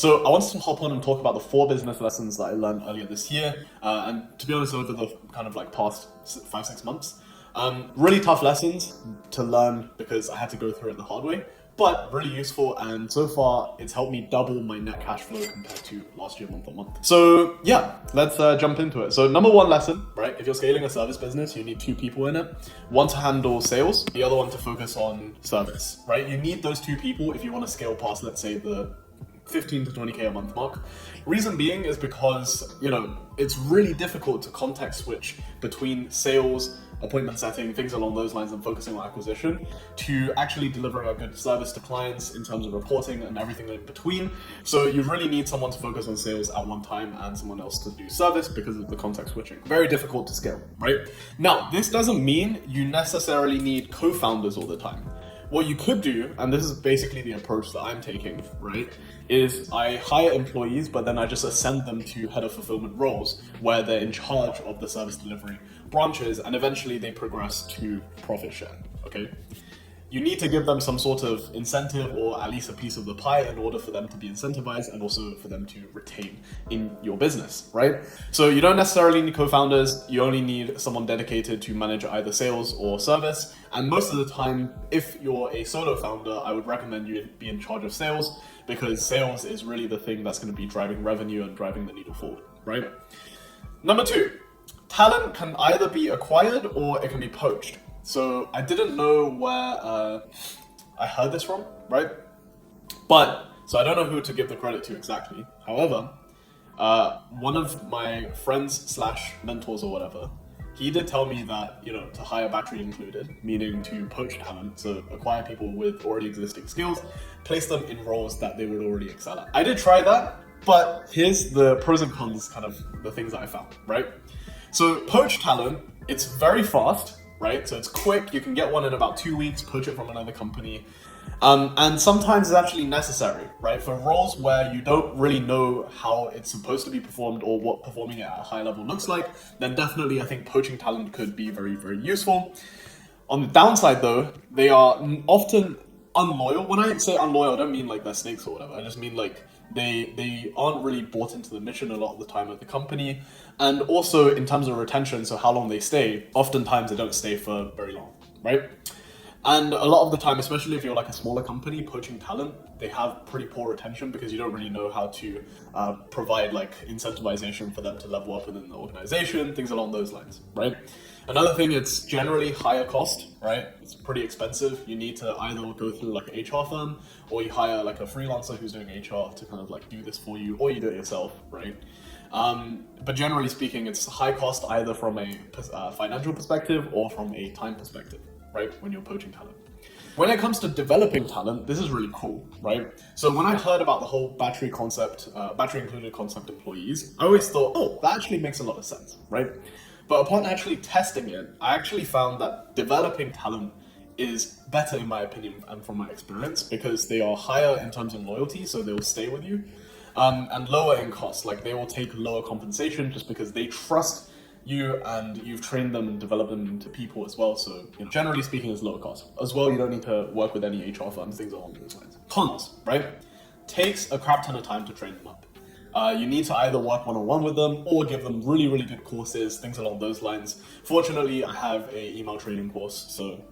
So I wanted to hop on and talk about the 4 business lessons that I learned earlier this year, and to be honest, over the kind of like past 5-6 months. Really tough lessons to learn because I had to go through it the hard way, but really useful, and so far it's helped me double my net cash flow compared to last year month on month. So yeah, let's jump into it. So number 1 lesson, right? If you're scaling a service business, you need 2 people in it. One to handle sales, the other one to focus on service, right? You need those 2 people if you want to scale past, let's say, the 15 to 20K a month mark. Reason being is because, it's really difficult to context switch between sales, appointment setting, things along those lines, and focusing on acquisition to actually delivering a good service to clients in terms of reporting and everything in between. So you really need someone to focus on sales at one time and someone else to do service because of the context switching. Very difficult to scale, right? Now, this doesn't mean you necessarily need co-founders all the time. What you could do, and this is basically the approach that I'm taking, right, is I hire employees, but then I just ascend them to head of fulfillment roles where they're in charge of the service delivery branches, and eventually they progress to profit share, okay? You need to give them some sort of incentive or at least a piece of the pie in order for them to be incentivized and also for them to retain in your business, right? So you don't necessarily need co-founders, you only need someone dedicated to manage either sales or service. And most of the time, if you're a solo founder, I would recommend you be in charge of sales because sales is really the thing that's going to be driving revenue and driving the needle forward, right? Number 2, talent can either be acquired or it can be poached. So I didn't know where I heard this from, right? So I don't know who to give the credit to exactly. However, one of my friends / mentors or whatever, he did tell me that, to hire battery included, meaning to poach talent, so acquire people with already existing skills, place them in roles that they would already excel at. I did try that, but here's the pros and cons, kind of the things that I found, right? So poach talent, it's very fast, right? So it's quick, you can get one in about 2 weeks, poach it from another company. And sometimes it's actually necessary, right? For roles where you don't really know how it's supposed to be performed or what performing it at a high level looks like, then definitely I think poaching talent could be very, very useful. On the downside though, they are often unloyal. When I say unloyal, I don't mean like they're snakes or whatever. I just mean like they aren't really bought into the mission a lot of the time at the company. And also in terms of retention, so how long they stay, oftentimes they don't stay for very long, right? And a lot of the time, especially if you're like a smaller company, poaching talent, they have pretty poor retention because you don't really know how to provide like incentivization for them to level up within the organization, things along those lines, right? Another thing, it's generally higher cost, right? It's pretty expensive. You need to either go through like an HR firm or you hire like a freelancer who's doing HR to kind of like do this for you, or you do it yourself, right? But generally speaking, it's high cost either from a financial perspective or from a time perspective, right? When you're poaching talent. When it comes to developing talent, this is really cool, right? So when I heard about the whole battery included concept employees, I always thought, oh, that actually makes a lot of sense, right? But upon actually testing it, I actually found that developing talent is better in my opinion and from my experience because they are higher in terms of loyalty, so they'll stay with you, and lower in cost. Like they will take lower compensation just because they trust you and you've trained them and developed them into people as well. So generally speaking, it's lower cost. As well, you don't need to work with any HR firms, things along those lines. Cons, right? Takes a crap ton of time to train them up. You need to either work one-on-one with them or give them really, really good courses, things along those lines. Fortunately, I have an email training course. So,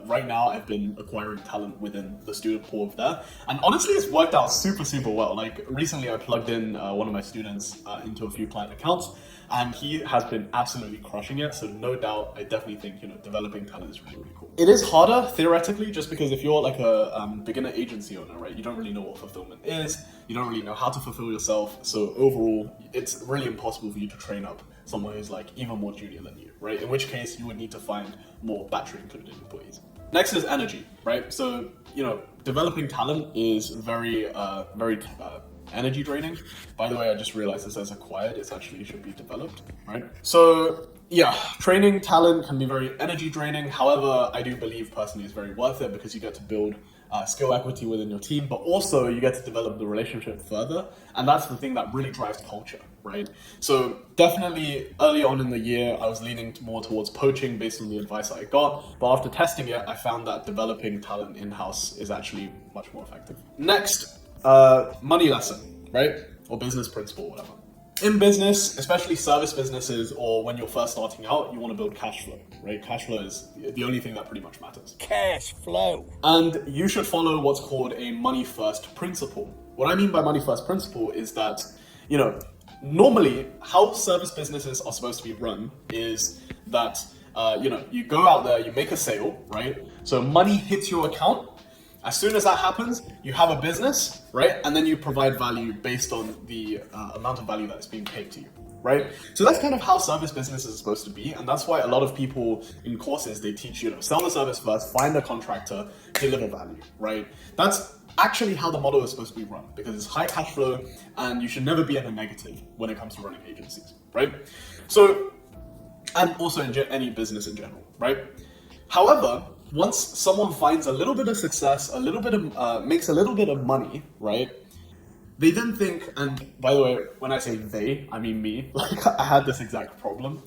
right now I've been acquiring talent within the student pool of there. And honestly, it's worked out super, super well. Like recently I plugged in one of my students into a few client accounts and he has been absolutely crushing it. So no doubt, I definitely think, developing talent is really, really cool. It is harder theoretically, just because if you're like a beginner agency owner, right, you don't really know what fulfillment is. You don't really know how to fulfill yourself. So overall, it's really impossible for you to train up someone who's like even more junior than you, right? In which case you would need to find more battery included employees. Next is energy, right? So, developing talent is very energy draining. By the way, I just realized this says acquired, it actually should be developed, right? So yeah, training talent can be very energy draining. However, I do believe personally it's very worth it because you get to build skill equity within your team, but also you get to develop the relationship further. And that's the thing that really drives culture, right? So definitely early on in the year, I was leaning more towards poaching based on the advice I got. But after testing it, I found that developing talent in-house is actually much more effective. Next, money lesson, right? Or business principle, whatever. In business, especially service businesses, or when you're first starting out, you want to build cash flow, right? Cash flow is the only thing that pretty much matters. Cash flow. And you should follow what's called a money first principle. What I mean by money first principle is that, normally how service businesses are supposed to be run is that, you go out there, you make a sale, right? So money hits your account. As soon as that happens, you have a business, right? And then you provide value based on the amount of value that is being paid to you, right? So that's kind of how service businesses are supposed to be. And that's why a lot of people in courses, they teach you, sell the service first, find a contractor, deliver value, right? That's actually how the model is supposed to be run, because it's high cash flow and you should never be in a negative when it comes to running agencies, right? So, and also in any business in general, right? However, once someone finds a little bit of success, makes a little bit of money, right? They then think, and by the way, when I say they, I mean me, like I had this exact problem.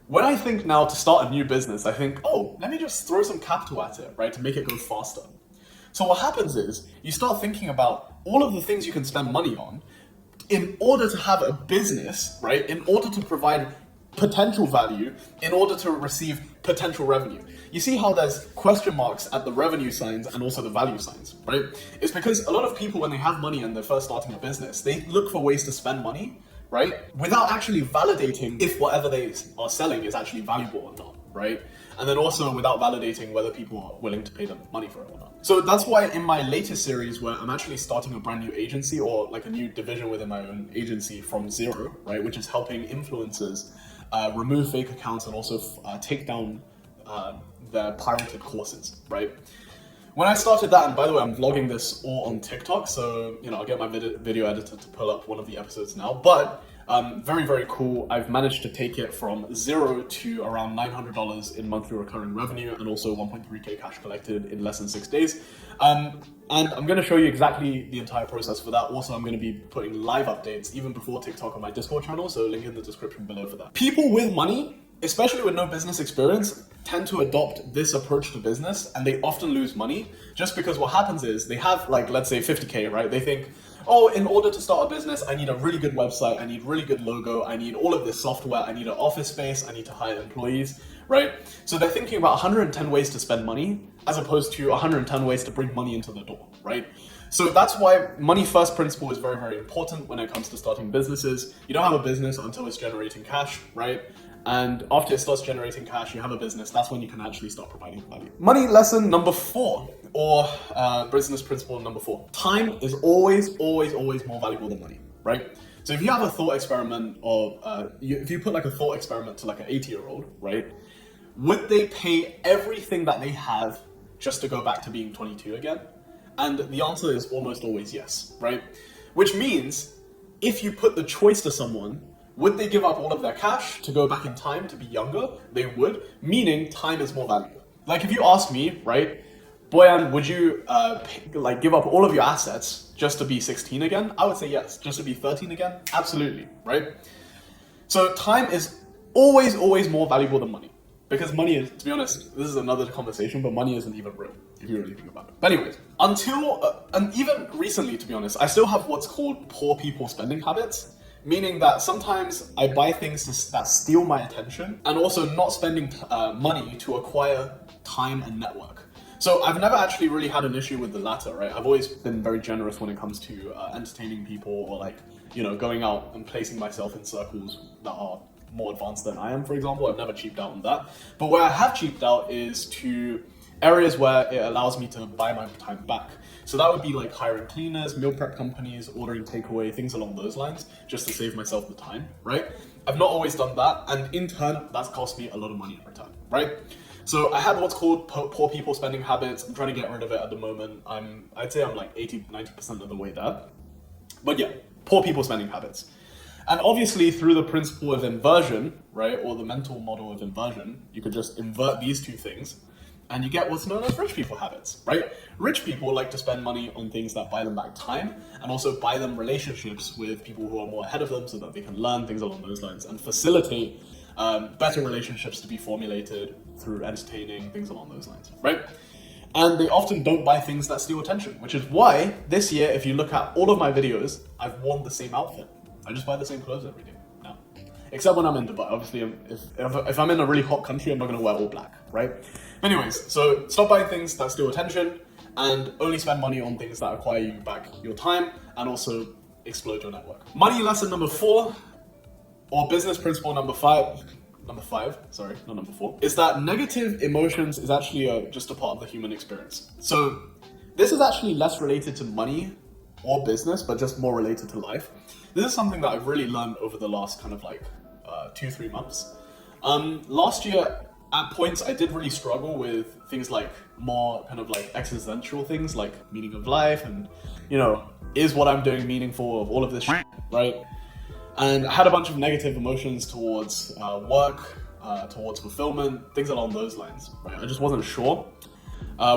When I think now to start a new business, I think, let me just throw some capital at it, right? To make it go faster. So what happens is you start thinking about all of the things you can spend money on in order to have a business, right? In order to provide potential value, in order to receive potential revenue. You see how there's question marks at the revenue signs and also the value signs, right? It's because a lot of people, when they have money and they're first starting a business, they look for ways to spend money, right? Without actually validating if whatever they are selling is actually valuable or not, right? And then also without validating whether people are willing to pay them money for it or not. So that's why in my latest series, where I'm actually starting a brand new agency, or like a new division within my own agency from zero, right? Which is helping influencers remove fake accounts and also take down their pirated courses, right? When I started that, and by the way, I'm vlogging this all on TikTok, so I'll get my video editor to pull up one of the episodes now. But very, very cool. I've managed to take it from zero to around $900 in monthly recurring revenue, and also 1.3K cash collected in less than 6 days. And I'm going to show you exactly the entire process for that. Also, I'm going to be putting live updates even before TikTok on my Discord channel, so link in the description below for that. People with money, especially with no business experience, tend to adopt this approach to business, and they often lose money just because what happens is they have, like, let's say 50K, right? They think, in order to start a business, I need a really good website, I need really good logo, I need all of this software, I need an office space, I need to hire employees, right? So they're thinking about 110 ways to spend money as opposed to 110 ways to bring money into the door, right? So that's why money first principle is very, very important when it comes to starting businesses. You don't have a business until it's generating cash, right? And after it starts generating cash, you have a business, that's when you can actually start providing value. Money lesson number 4, or business principle number 4. Time is always, always, always more valuable than money, right? So if you have a thought experiment, or if you put like a thought experiment to like an 80-year-old, right? Would they pay everything that they have just to go back to being 22 again? And the answer is almost always yes, right? Which means if you put the choice to someone, would they give up all of their cash to go back in time to be younger? They would, meaning time is more valuable. Like if you ask me, right, Boyan, would you give up all of your assets just to be 16 again? I would say yes. Just to be 13 again? Absolutely, right? So time is always, always more valuable than money. Because money is, to be honest, this is another conversation, but money isn't even real, if you really think about it. But anyways, and even recently, to be honest, I still have what's called poor people spending habits. Meaning that sometimes I buy things that steal my attention, and also not spending money to acquire time and network. So I've never actually really had an issue with the latter, right? I've always been very generous when it comes to entertaining people, or going out and placing myself in circles that are more advanced than I am, for example. I've never cheaped out on that. But where I have cheaped out is to areas where it allows me to buy my time back. So that would be like hiring cleaners, meal prep companies, ordering takeaway, things along those lines, just to save myself the time, right? I've not always done that, and in turn, that's cost me a lot of money in return, right? So I had what's called poor people spending habits. I'm trying to get rid of it at the moment. I'd say I'm like 80-90% of the way there. But yeah, poor people spending habits. And obviously through the principle of inversion, right, or the mental model of inversion, you could just invert these two things, and you get what's known as rich people habits, right? Rich people like to spend money on things that buy them back time, and also buy them relationships with people who are more ahead of them, so that they can learn things along those lines and facilitate better relationships to be formulated through entertaining, things along those lines, right? And they often don't buy things that steal attention, which is why this year, if you look at all of my videos, I've worn the same outfit. I just buy the same clothes every day now. Except when I'm in Dubai. Obviously, if I'm in a really hot country, I'm not gonna wear all black, right? Anyways, so stop buying things that steal attention and only spend money on things that acquire you back your time and also explode your network. Money lesson number 4, or business principle number 5, sorry, not number 4, is that negative emotions is actually just a part of the human experience. So this is actually less related to money or business, but just more related to life. This is something that I've really learned over the last kind of like 2-3 months. Last year, at points, I did really struggle with things like more kind of like existential things like meaning of life and, you know, is what I'm doing meaningful, of all of this shit, right? And I had a bunch of negative emotions towards work, towards fulfillment, things along those lines, right? I just wasn't sure,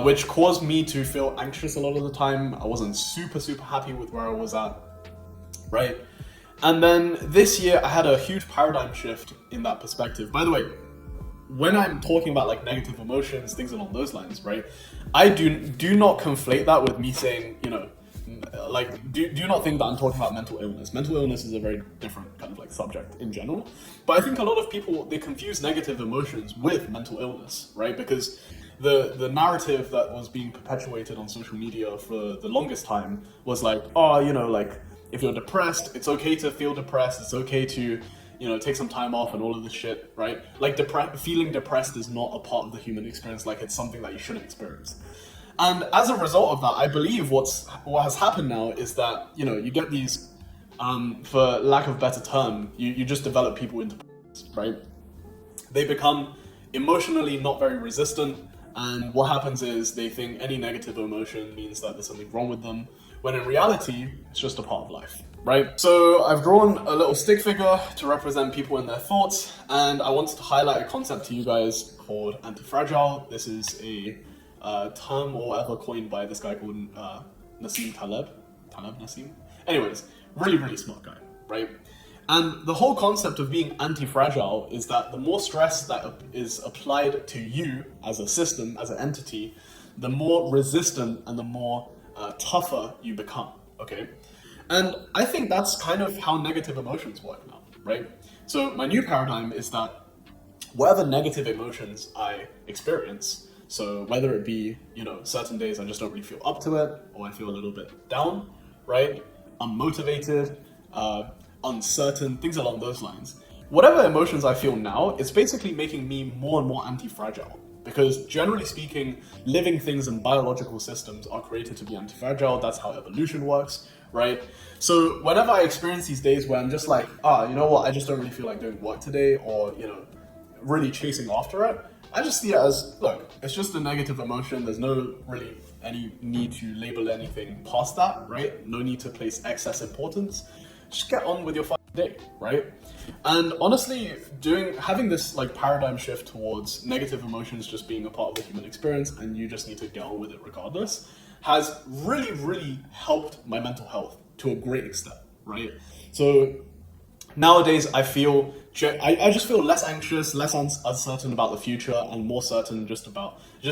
which caused me to feel anxious a lot of the time. I wasn't super happy with where I was at, right? And then this year, I had a huge paradigm shift in that perspective. By the way, when I'm talking about like negative emotions, things along those lines, right? I do not conflate that with me saying, you know, like, do not think that I'm talking about mental illness. Mental illness is a very different kind of like subject in general. But I think a lot of people, they confuse negative emotions with mental illness, right? Because the narrative that was being perpetuated on social media for the longest time was like, oh, you know, like, if you're depressed, it's okay to feel depressed. It's okay to, you know, take some time off and all of this shit, right? Like, feeling depressed is not a part of the human experience. Like, it's something that you shouldn't experience. And as a result of that, I believe what has happened now is that, you know, you get these, for lack of a better term, you just develop people into, right? They become emotionally not very resistant, and what happens is they think any negative emotion means that there's something wrong with them, when in reality, it's just a part of life, right? So I've drawn a little stick figure to represent people and their thoughts, and I wanted to highlight a concept to you guys called anti-fragile. This is a term or whatever coined by this guy called Nassim Taleb. Nassim? Anyways, really smart guy, right? And the whole concept of being anti-fragile is that the more stress that is applied to you as a system, as an entity, the more resistant and the more tougher you become, okay? And I think that's kind of how negative emotions work now, right? So my new paradigm is that whatever negative emotions I experience, so whether it be, you know, certain days I just don't really feel up to it, or I feel a little bit down, right? Unmotivated, uncertain, things along those lines. Whatever emotions I feel now, it's basically making me more and more anti-fragile. Because generally speaking, living things and biological systems are created to be anti-fragile. That's how evolution works, right? So whenever I experience these days where I'm just like, you know what, I just don't really feel like doing work today, or, you know, really chasing after it, I just see it as, look, it's just a negative emotion. There's no really any need to label anything past that, right? No need to place excess importance. Just get on with your fucking day, right? And honestly, having this like paradigm shift towards negative emotions just being a part of the human experience and you just need to get on with it regardless, has really helped my mental health to a great extent, right? So nowadays I just feel less anxious, less uncertain about the future, and more certain just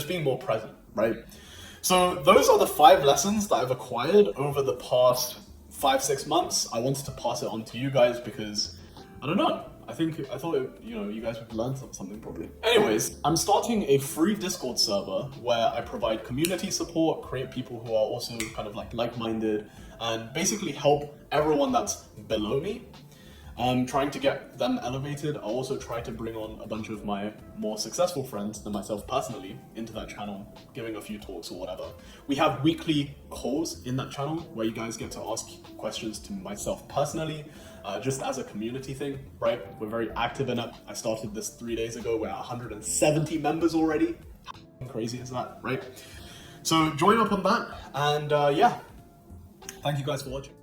being more present, right? So those are the 5 lessons that I've acquired over the past 5-6 months. I wanted to pass it on to you guys because, I don't know, I thought you know, you guys would learn something probably. Anyways, I'm starting a free Discord server where I provide community support, create people who are also kind of like-minded, and basically help everyone that's below me. I'm trying to get them elevated. I also try to bring on a bunch of my more successful friends than myself personally into that channel, giving a few talks or whatever. We have weekly calls in that channel where you guys get to ask questions to myself personally, just as a community thing, right? We're very active in it. I started this 3 days ago. We're at 170 members already. How crazy is that, right? So join up on that, and yeah, thank you guys for watching.